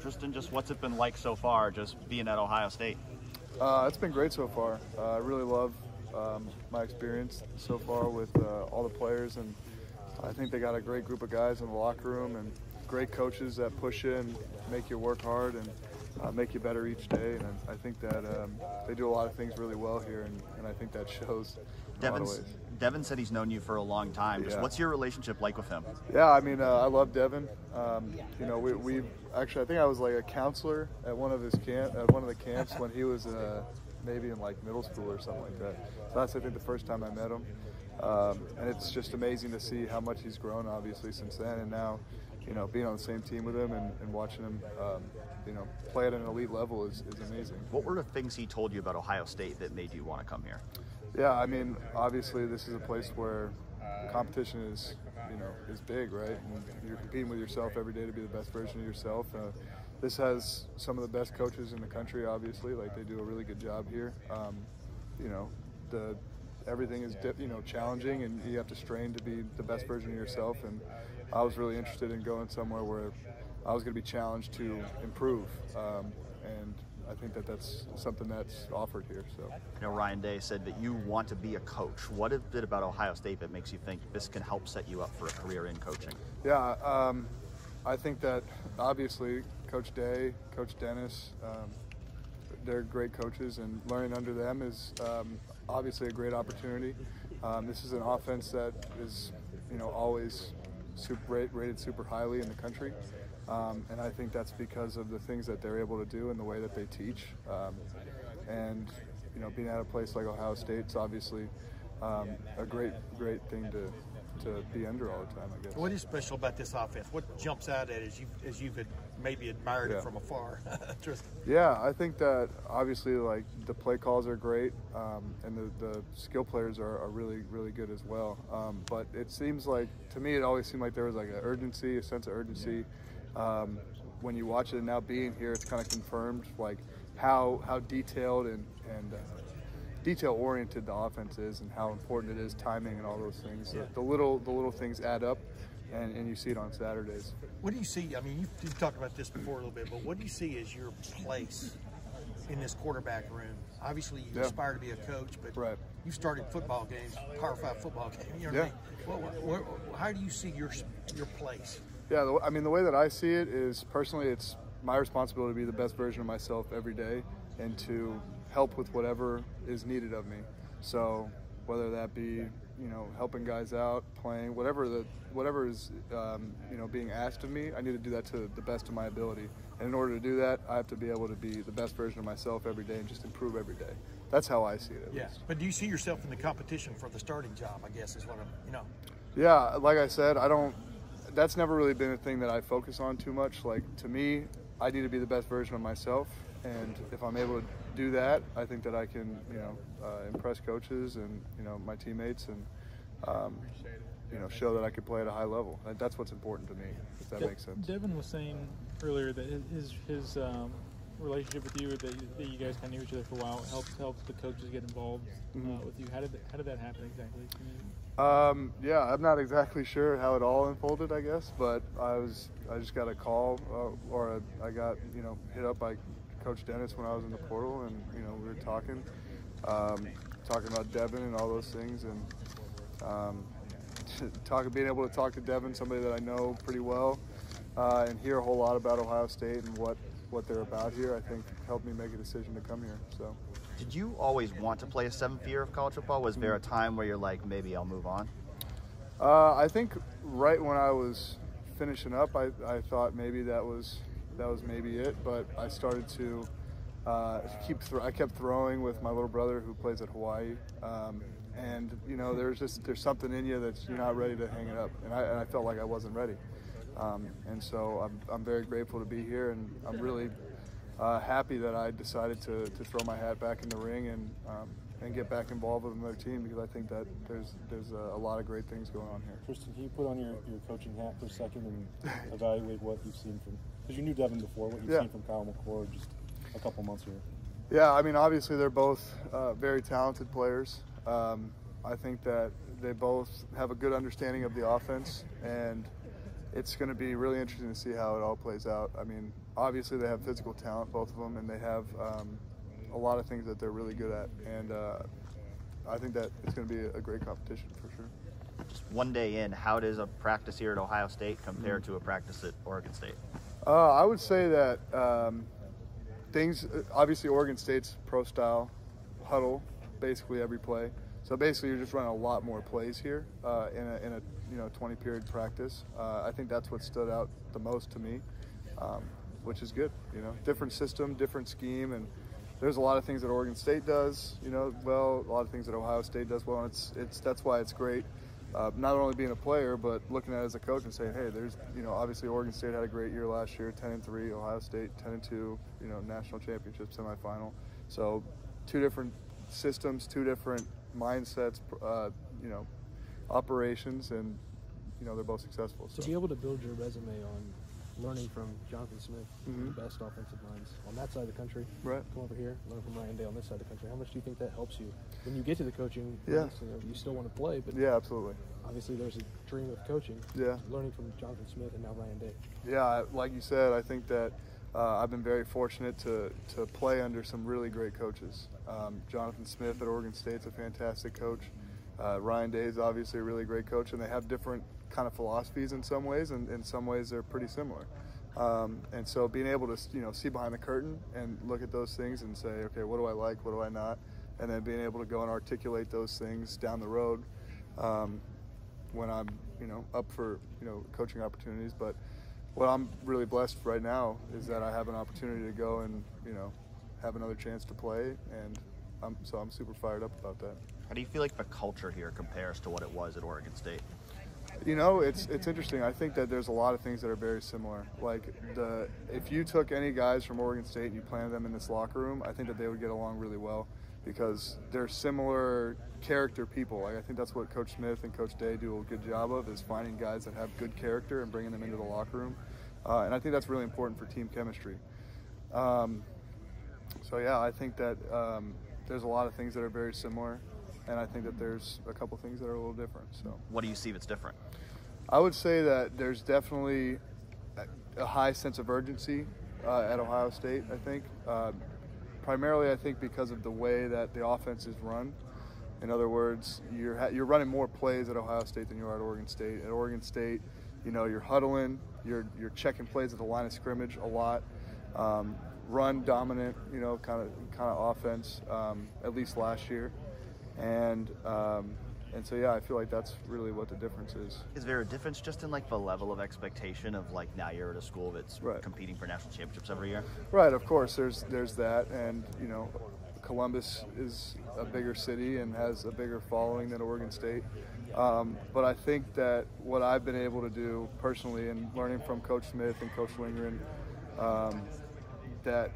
Tristan, just what's it been like so far, just being at Ohio State? It's been great so far. I really love my experience so far with all the players, and I think they got a great group of guys in the locker room and great coaches that push you and make you work hard and make you better each day. And I think that they do a lot of things really well here, and I think that shows in a lot of ways. Devin said he's known you for a long time. Just what's your relationship like with him? Yeah, I mean, I love Devin. You know, we actually, I think I was like a counselor at one of the camps when he was maybe in like middle school or something like that. So that's, I think, the first time I met him. And it's just amazing to see how much he's grown, obviously, since then. And now, you know, being on the same team with him and watching him, you know, play at an elite level is amazing. What were the things he told you about Ohio State that made you want to come here? Yeah, I mean, obviously this is a place where competition is, you know, is big, right? And you're competing with yourself every day to be the best version of yourself. This has some of the best coaches in the country, obviously. Like, they do a really good job here. You know, everything is, you know, challenging, and you have to strain to be the best version of yourself. And I was really interested in going somewhere where I was going to be challenged to improve. And I think that that's something that's offered here. So, you know, Ryan Day said that you want to be a coach. What is it about Ohio State that makes you think this can help set you up for a career in coaching? Yeah, I think that obviously Coach Day, Coach Dennis, they're great coaches, and learning under them is obviously a great opportunity. This is an offense that is, you know, always rated super highly in the country. And I think that's because of the things that they're able to do and the way that they teach. And, you know, being at a place like Ohio State, it's obviously a great thing to be under all the time, I guess. What is special about this offense? What jumps out at it as you've maybe admired it from afar? Tristan. Yeah, I think that obviously, like, the play calls are great, and the skill players are really, really good as well. But it seems like, to me, it always seemed like there was like a sense of urgency. When you watch it, and now being here, it's kind of confirmed like how detailed and detail-oriented the offense is, and how important it is, timing and all those things. Yeah. The little things add up, and you see it on Saturdays. What do you see? I mean, you've talked about this before a little bit, but what do you see as your place in this quarterback room? Obviously, you aspire to be a coach, but you started football games, Power 5 football game. You know what I mean? How do you see your place? Yeah, I mean, the way that I see it is, personally, it's my responsibility to be the best version of myself every day and to help with whatever is needed of me. So whether that be, you know, helping guys out, playing, whatever is, you know, being asked of me, I need to do that to the best of my ability. And in order to do that, I have to be able to be the best version of myself every day and just improve every day. That's how I see it. Yeah, but do you see yourself in the competition for the starting job, I guess, is what I'm, you know? Yeah, like I said, that's never really been a thing that I focus on too much. Like, to me, I need to be the best version of myself, and if I'm able to do that, I think that I can, you know, impress coaches and, you know, my teammates, and you know, show that I can play at a high level. And that's what's important to me, if that makes sense. Devin was saying earlier that his relationship with you, that you guys kind of knew each other for a while, helped the coaches get involved with you. How did that happen exactly? Yeah, I'm not exactly sure how it all unfolded, I guess, but I just got a call, or I got, you know, hit up by Coach Dennis when I was in the portal, and, you know, we were talking about Devin and all those things, and being able to talk to Devin, somebody that I know pretty well, and hear a whole lot about Ohio State and what they're about here, I think helped me make a decision to come here. So. Did you always want to play a 7th year of college football? Was there a time where you're like, maybe I'll move on? I think right when I was finishing up, I thought maybe that was maybe it. But I started to I kept throwing with my little brother who plays at Hawaii, and, you know, there's something in you that you're not ready to hang it up, and I felt like I wasn't ready. And so I'm very grateful to be here, and I'm really happy that I decided to throw my hat back in the ring and get back involved with another team, because I think that there's a lot of great things going on here. Tristan, can you put on your coaching hat for a second and evaluate what you've seen from, because you knew Devin before, what you've seen from Kyle McCord just a couple months here? Yeah, I mean, obviously they're both very talented players. I think that they both have a good understanding of the offense, and it's going to be really interesting to see how it all plays out. I mean, obviously they have physical talent, both of them, and they have a lot of things that they're really good at. And I think that it's going to be a great competition for sure. Just one day in, how does a practice here at Ohio State compare to a practice at Oregon State? I would say that obviously Oregon State's pro style huddle basically every play. So basically you're just running a lot more plays here in a 20-period practice. I think that's what stood out the most to me, which is good. Different system, different scheme, and there's a lot of things that Oregon State does, well, a lot of things that Ohio State does well, and that's why it's great. Not only being a player, but looking at it as a coach and saying, hey, there's, obviously Oregon State had a great year last year, 10-3, Ohio State 10-2, national championship semifinal. So 2 different systems, 2 different mindsets, operations, and they're both successful. So. To be able to build your resume on learning from Jonathan Smith, the best offensive minds on that side of the country, right? Come over here, learn from Ryan Day on this side of the country. How much do you think that helps you when you get to the coaching? Yeah, ranks, you still want to play, but yeah, absolutely. Obviously, there's a dream of coaching. Yeah, learning from Jonathan Smith and now Ryan Day. Yeah, like you said, I think that I've been very fortunate to play under some really great coaches. Jonathan Smith at Oregon State's a fantastic coach. Ryan Day is obviously a really great coach, and they have different kind of philosophies in some ways, and in some ways they're pretty similar. And so being able to see behind the curtain and look at those things and say, okay, what do I like, what do I not, and then being able to go and articulate those things down the road when I'm up for coaching opportunities. But what I'm really blessed right now is that I have an opportunity to go and have another chance to play, and I'm super fired up about that. How do you feel like the culture here compares to what it was at Oregon State? It's interesting. I think that there's a lot of things that are very similar. Like if you took any guys from Oregon State and you planted them in this locker room, I think that they would get along really well because they're similar character people. Like I think that's what Coach Smith and Coach Day do a good job of, is finding guys that have good character and bringing them into the locker room. And I think that's really important for team chemistry. So yeah, I think that there's a lot of things that are very similar. And I think that there's a couple things that are a little different. So, what do you see that's different? I would say that there's definitely a high sense of urgency at Ohio State, I think. Primarily, I think because of the way that the offense is run. In other words, you're running more plays at Ohio State than you are at Oregon State. At Oregon State, you're huddling, you're checking plays at the line of scrimmage a lot. Run dominant, kind of offense, at least last year. And so yeah, I feel like that's really what the difference is. Is there a difference just in like the level of expectation of like now you're at a school that's competing for national championships every year? Right, of course. There's that, and Columbus is a bigger city and has a bigger following than Oregon State. But I think that what I've been able to do personally, and learning from Coach Smith and Coach Lindgren, that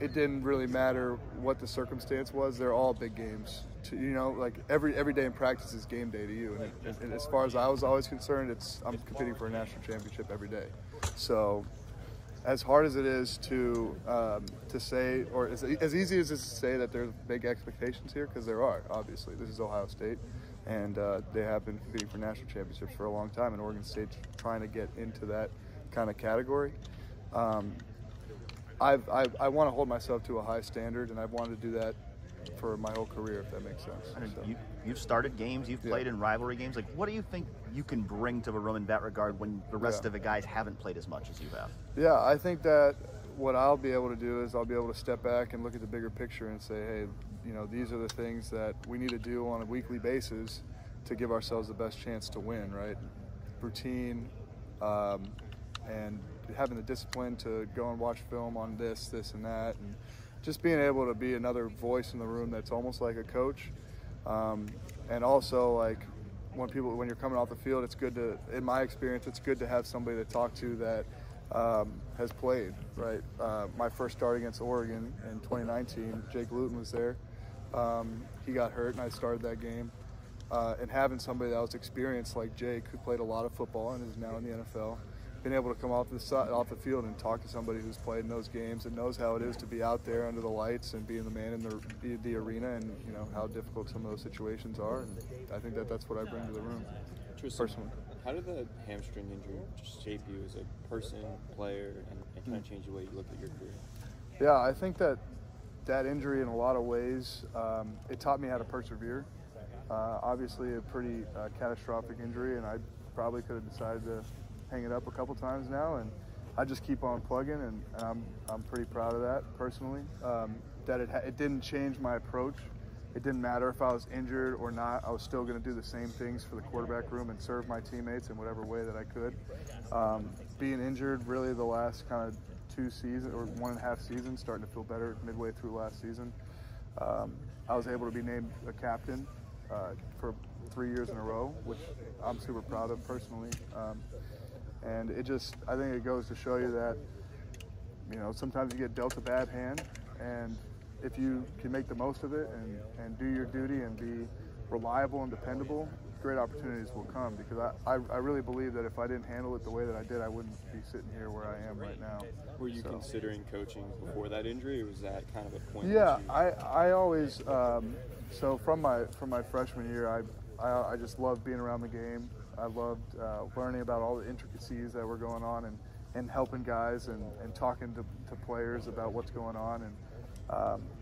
it didn't really matter what the circumstance was. They're all big games. Like every day in practice is game day to you. And as far as I was always concerned, I'm competing for a national championship every day. So as hard as it is to say, or as easy as it is to say that there's big expectations here, because there are, obviously. This is Ohio State, and they have been competing for national championships for a long time, and Oregon State's trying to get into that kind of category. I want to hold myself to a high standard, and I've wanted to do that for my whole career, if that makes sense. You've started games, you've played in rivalry games. Like, what do you think you can bring to the room in that regard when the rest of the guys haven't played as much as you have? Yeah, I think that what I'll be able to do is I'll be able to step back and look at the bigger picture and say, hey, these are the things that we need to do on a weekly basis to give ourselves the best chance to win, right? Routine, and having the discipline to go and watch film on this, and that, and just being able to be another voice in the room that's almost like a coach. And also, like, when you're coming off the field, it's good to, in my experience, it's good to have somebody to talk to that has played, right? My first start against Oregon in 2019, Jake Luton was there. He got hurt, and I started that game. And having somebody that was experienced like Jake, who played a lot of football and is now in the NFL, being able to come off the field and talk to somebody who's played in those games and knows how it is to be out there under the lights and being the man in the arena, and how difficult some of those situations are. And I think that's what I bring to the room, Tristan, personally. How did the hamstring injury just shape you as a person, player, and kind of change the way you look at your career? Yeah, I think that injury in a lot of ways, it taught me how to persevere. Obviously a pretty catastrophic injury, and I probably could have decided to hang it up a couple times now, and I just keep on plugging, and I'm pretty proud of that personally. That it didn't change my approach. It didn't matter if I was injured or not. I was still going to do the same things for the quarterback room and serve my teammates in whatever way that I could. Being injured really the last kind of 2 seasons or 1.5 seasons, starting to feel better midway through last season. I was able to be named a captain for 3 years in a row, which I'm super proud of personally. And I think it goes to show you that, sometimes you get dealt a bad hand, and if you can make the most of it and do your duty and be reliable and dependable, great opportunities will come, because I really believe that if I didn't handle it the way that I did, I wouldn't be sitting here where I am right now. Were you considering coaching before that injury, or was that kind of a point? Yeah, I always, so from my freshman year, I just loved being around the game. I loved learning about all the intricacies that were going on and helping guys and talking to players about what's going on. And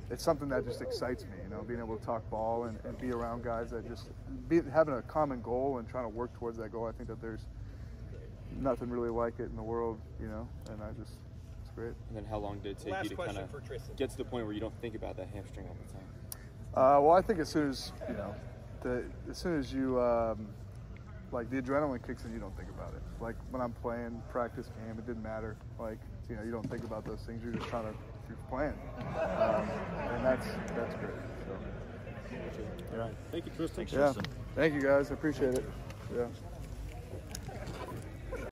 it's something that just excites me, being able to talk ball and be around guys that just having a common goal and trying to work towards that goal. I think that there's nothing really like it in the world, and it's great. And then how long did it take you to kind of get to the point where you don't think about that hamstring all the time? Well, I think as soon as, you, like the adrenaline kicks in, you don't think about it. Like when I'm playing practice game, it didn't matter. Like, you don't think about those things. You're just you're playing. And that's great. So. All right. Thank you, Tristan. Yeah. Thank you, guys. I appreciate it. Yeah.